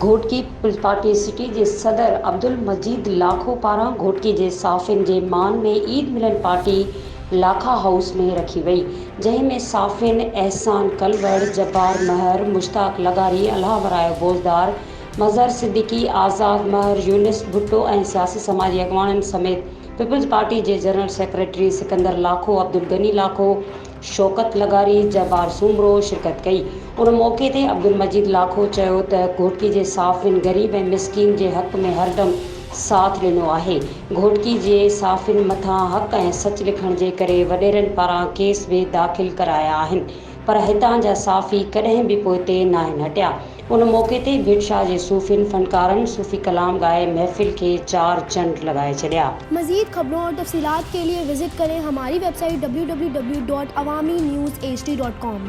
Ghotki peoples party city जे सदर अब्दुल मजीद लाखो पारां घोटकी जे साफ़िन जे मान में ईद मिलन पार्टी लाखा हाउस में रखी वई, जंहिंमें साफ़िन एहसान कलवड़, जब्बार महर, मुश्ताक लगारी, अल्लाह वरायो बोज़दार, मज़हर सिद्दीकी, आज़ाद महर, यूनिस भुट्टो ऐं सियासी समाजी अॻवाननि समेत पीपल्स पार्टी जे जनरल सेक्रेटरी सिकंदर लाखो, अब्दुल गनी लाखो, शौकत लगारी, जब्बार सूमरो शिरकत कई। उन मौक़े ते अब्दुल मजीद लाखो चयो त घोटकी जे साफ़िन गरीब ऐं मिसकीन जे हक़ में हरदम साथ ॾिनो आहे। घोटकी जे साफ़िन मथां हक़ ऐं सच लिखण जे करे वॾेरनि पारां केस बि दाख़िल कराया आहिनि, पर हितां जा साफ़ी कॾहिं बि पोइ ते नाहिनि हटिया। उन मौक़े ते भिटशाह जे सूफ़ियुनि फनकारनि सूफ़ी कलाम ॻाए महफ़िल के 4 चंड लगाए छॾिया। मज़ीद खबरों और तफ़सीलात के लिए विजिट करें हमारी वेबसाइट www.awamiNewsHD.com।